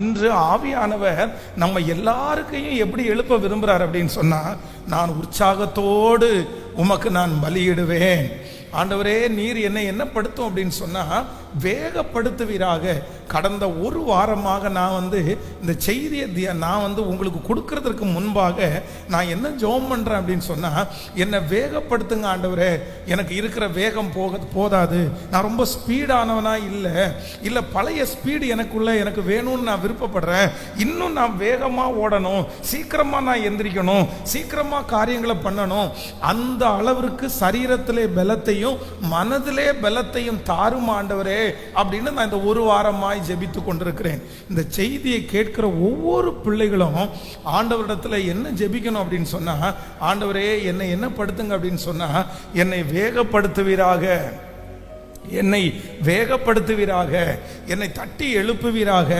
இன்று ஆவியானவர் நம்ம எல்லாருக்கையும் எப்படி எழுப்ப விரும்புறார் அப்படின்னு சொன்னா, நான் உற்சாகத்தோடு உமக்கு நான் பலியிடுவேன். ஆண்டவரே, நீர் என்னை என்ன படுத்தும் அப்படின்னு சொன்னா, வேகப்படுத்துவீராக. கடந்த ஒரு வாரமாக நான் இந்த செய்தியை நான் உங்களுக்கு கொடுக்கறதுக்கு முன்பாக நான் என்ன ஜெபம் பண்றேன் அப்படின்னு சொன்னா, என்னை வேகப்படுத்துங்க ஆண்டவரே. எனக்கு இருக்கிற வேகம் போதாது. நான் ரொம்ப ஸ்பீடானவனா இல்லை பழைய ஸ்பீடு எனக்கு வேணும்னு நான் விருப்பப்படுறேன். இன்னும் நான் வேகமா ஓடணும், சீக்கிரமா நான் எந்திரிக்கணும், சீக்கிரமா காரியங்களை பண்ணணும். அந்த அளவிற்கு சரீரத்திலே பலத்தையும் மனதிலே பலத்தையும் தாரும் ஆண்டவரே அப்படின்னு நான் இந்த ஒரு வாரமாய் ஜெபித்து கொண்டிருக்கிறேன். இந்த செய்தியை கேட்கிற ஒவ்வொரு பிள்ளைகளும் ஆண்டவரிடத்துல என்ன ஜெபிக்கணும் அப்படின்னு சொன்னா, ஆண்டவரே என்னை என்ன படுத்துங்க அப்படின்னு சொன்னா, என்னை வேகப்படுத்துவீராக, என்னை வேகப்படுத்துவீராக, என்னை தட்டி எழுப்புவீராக.